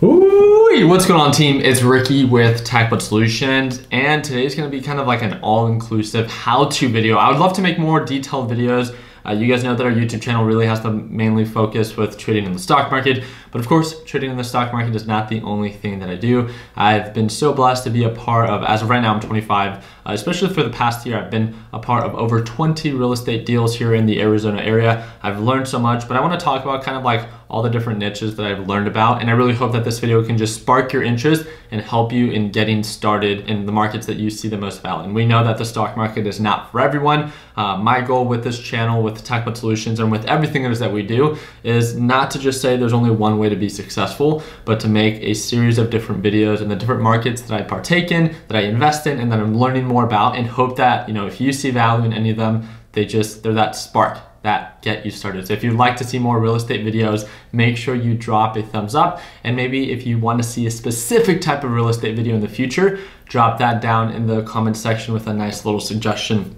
Ooh, what's going on, team? It's Ricky with TechBud Solutions, and today's going to be kind of like an all-inclusive how-to video. I would love to make more detailed videos. You guys know that our YouTube channel really has to mainly focus with trading in the stock market, but of course, trading in the stock market is not the only thing that I do. I've been so blessed to be a part of, as of right now, I'm 25, especially for the past year, I've been a part of over 20 real estate deals here in the Arizona area. I've learned so much, but I want to talk about kind of like all the different niches that I've learned about, and I really hope that this video can just spark your interest and help you in getting started in the markets that you see the most value. And we know that the stock market is not for everyone. My goal with this channel, with TechBud Solutions, and with everything that we do is not to just say there's only one way to be successful, but to make a series of different videos in the different markets that I partake in, that I invest in, and that I'm learning more about, and hope that, you know, if you see value in any of them, they're that spark that get you started. So if you'd like to see more real estate videos, make sure you drop a thumbs up. And maybe if you want to see a specific type of real estate video in the future, drop that down in the comment section with a nice little suggestion.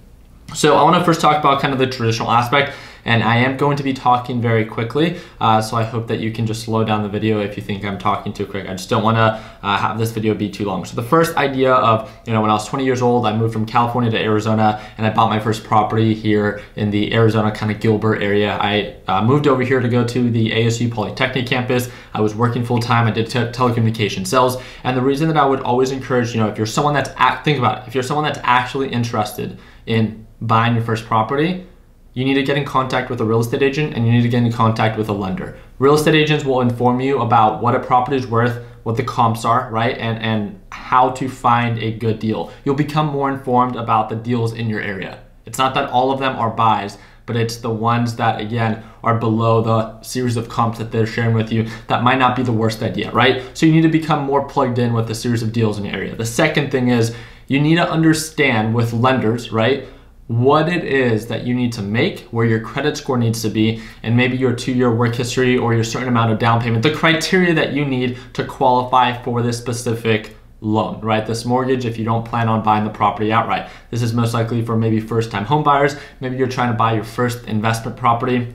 So I want to first talk about kind of the traditional aspect, and I am going to be talking very quickly, so I hope that you can just slow down the video if you think I'm talking too quick. I just don't want to have this video be too long. So the first idea of, when I was 20 years old, I moved from California to Arizona, and I bought my first property here in the Arizona kind of Gilbert area. I moved over here to go to the ASU Polytechnic campus. I was working full time. I did telecommunication sales, and the reason that I would always encourage, if you're someone that's think about it, if you're someone that's actually interested in buying your first property, you need to get in contact with a real estate agent, and you need to get in contact with a lender. Real estate agents will inform you about what a property is worth, what the comps are, right? And how to find a good deal. You'll become more informed about the deals in your area. It's not that all of them are buys, but it's the ones that, again, are below the series of comps that they're sharing with you that might not be the worst idea, right? So you need to become more plugged in with the series of deals in your area. The second thing is you need to understand with lenders, right, what it is that you need to make, where your credit score needs to be, and maybe your 2-year work history or your certain amount of down payment, the criteria that you need to qualify for this specific loan, right? This mortgage, if you don't plan on buying the property outright. This is most likely for maybe first-time home buyers. Maybe you're trying to buy your first investment property,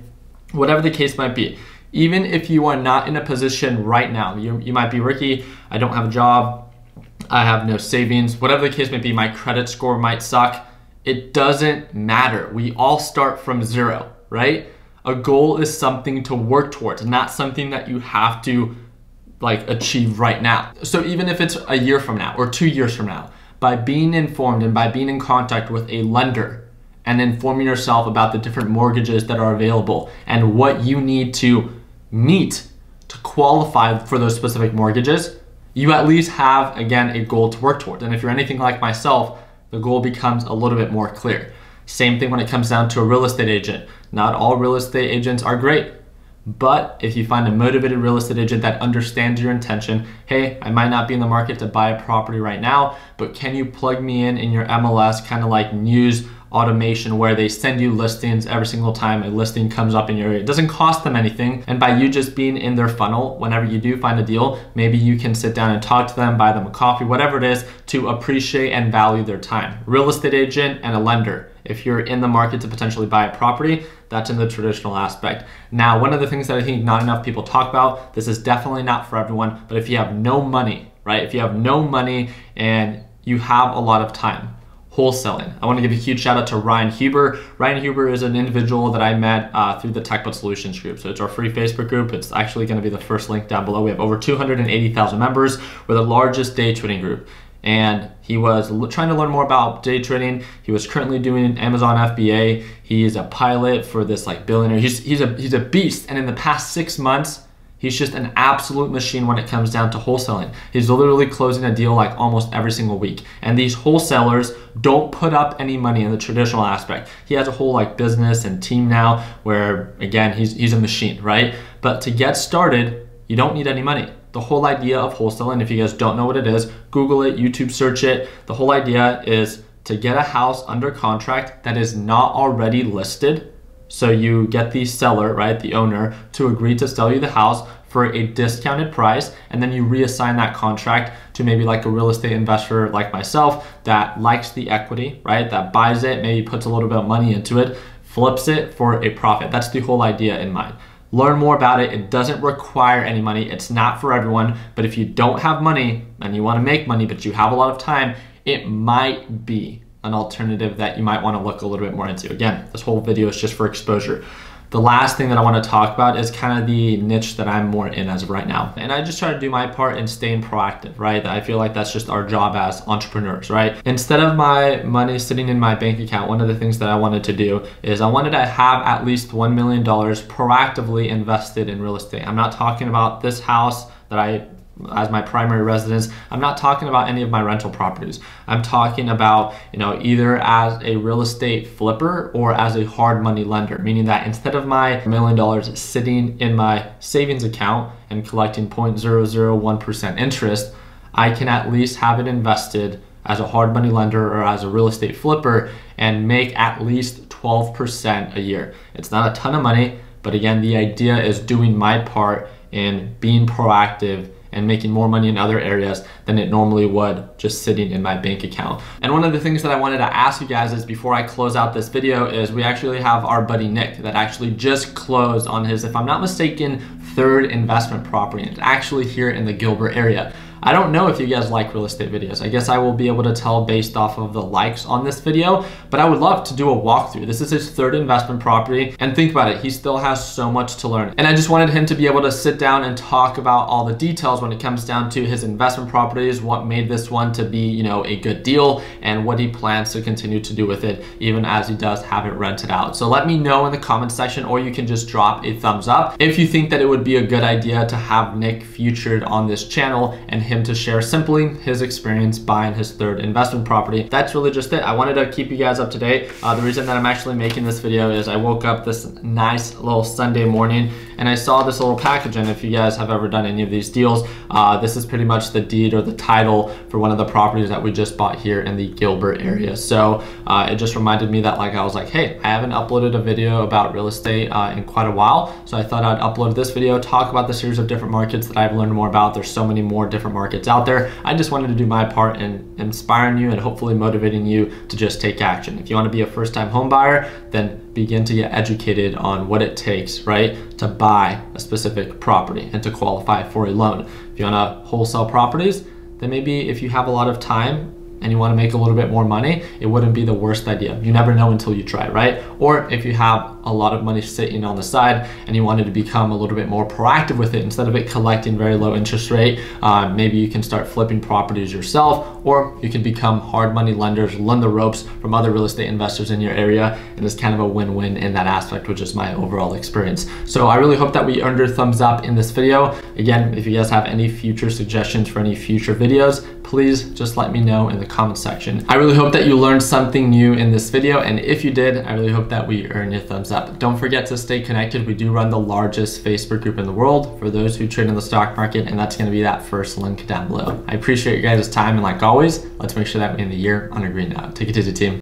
whatever the case might be. Even if you are not in a position right now, you might be, Ricky, I don't have a job, I have no savings, whatever the case may be, my credit score might suck. It doesn't matter. We all start from zero, right? A goal is something to work towards, not something that you have to achieve right now. So even if it's a year from now or 2 years from now, by being informed and by being in contact with a lender and informing yourself about the different mortgages that are available and what you need to meet to qualify for those specific mortgages, you at least have, again, a goal to work towards. And if you're anything like myself, the goal becomes a little bit more clear. Same thing when it comes down to a real estate agent. Not all real estate agents are great, but if you find a motivated real estate agent that understands your intention, hey, I might not be in the market to buy a property right now, but can you plug me in your MLS, kind of like news automation where they send you listings every single time a listing comes up in your area. It doesn't cost them anything, and by you just being in their funnel, whenever you do find a deal, maybe you can sit down and talk to them, buy them a coffee, whatever it is, to appreciate and value their time. Real estate agent and a lender. If you're in the market to potentially buy a property, that's in the traditional aspect. Now, one of the things that I think not enough people talk about, this is definitely not for everyone, but if you have no money, right? If you have no money and you have a lot of time, wholesaling. I want to give a huge shout out to Ryan Huber. Ryan Huber is an individual that I met through the TechBud Solutions group. So it's our free Facebook group. It's actually going to be the first link down below. We have over 280,000 members. We're the largest day trading group. And he was trying to learn more about day trading. He was currently doing an Amazon FBA. He is a pilot for this billionaire. He's a beast. And in the past 6 months, he's just an absolute machine when it comes down to wholesaling. He's literally closing a deal almost every single week. And these wholesalers don't put up any money in the traditional aspect. He has a whole business and team now where, again, he's a machine, right? But to get started, you don't need any money. The whole idea of wholesaling, if you guys don't know what it is, Google it, YouTube search it. The whole idea is to get a house under contract that is not already listed. So you get the seller, right, the owner, to agree to sell you the house for a discounted price, and then you reassign that contract to maybe a real estate investor like myself that likes the equity, right, that buys it, maybe puts a little bit of money into it, flips it for a profit. That's the whole idea in mind. Learn more about it. It doesn't require any money. It's not for everyone, but if you don't have money and you want to make money, but you have a lot of time, it might be an alternative that you might want to look a little bit more into. Again, this whole video is just for exposure. The last thing that I want to talk about is kind of the niche that I'm more in as of right now. And I just try to do my part in staying proactive, right? I feel like that's just our job as entrepreneurs, right? Instead of my money sitting in my bank account, one of the things that I wanted to do is I wanted to have at least $1 million proactively invested in real estate. I'm not talking about this house that I as my primary residence. I'm not talking about any of my rental properties. I'm talking about, either as a real estate flipper or as a hard money lender, meaning that instead of my $1 million sitting in my savings account and collecting 0.001% interest, I can at least have it invested as a hard money lender or as a real estate flipper and make at least 12% a year. It's not a ton of money, but again, the idea is doing my part in being proactive and making more money in other areas than it normally would just sitting in my bank account. And one of the things that I wanted to ask you guys is before I close out this video is we actually have our buddy Nick that actually just closed on his, if I'm not mistaken, third investment property. It's actually here in the Gilbert area. I don't know if you guys like real estate videos. I guess I will be able to tell based off of the likes on this video, but I would love to do a walkthrough. This is his third investment property, and think about it, he still has so much to learn. And I just wanted him to be able to sit down and talk about all the details when it comes down to his investment properties, what made this one to be, a good deal, and what he plans to continue to do with it, even as he does have it rented out. So let me know in the comment section, or you can just drop a thumbs up if you think that it would be a good idea to have Nick featured on this channel and him to share simply his experience buying his third investment property. That's really just it. I wanted to keep you guys up to date. The reason that I'm actually making this video is I woke up this nice little Sunday morning and I saw this little package, and if you guys have ever done any of these deals, this is pretty much the deed or the title for one of the properties that we just bought here in the Gilbert area. So it just reminded me that I was like, hey, I haven't uploaded a video about real estate in quite a while, so I thought I'd upload this video, talk about the series of different markets that I've learned more about. There's so many more different markets out there. I just wanted to do my part in inspiring you and hopefully motivating you to just take action. If you want to be a first-time home buyer, then begin to get educated on what it takes, right, to buy a specific property and to qualify for a loan. If you want to wholesale properties, then maybe if you have a lot of time and you want to make a little bit more money, it wouldn't be the worst idea. You never know until you try, right? Or if you have a lot of money sitting on the side and you wanted to become a little bit more proactive with it, instead of it collecting very low interest rate, maybe you can start flipping properties yourself, or you can become hard money lenders, learn the ropes from other real estate investors in your area, and it's kind of a win-win in that aspect, which is my overall experience. So I really hope that we earned your thumbs up in this video. Again, if you guys have any future suggestions for any future videos, please just let me know in the comment section. I really hope that you learned something new in this video, and if you did, I really hope that we earn your thumbs up. Don't forget to stay connected. We do run the largest Facebook group in the world for those who trade in the stock market, and that's going to be that first link down below. I appreciate you guys' time, and like always, let's make sure that we end the year on a green note. Take it easy, team.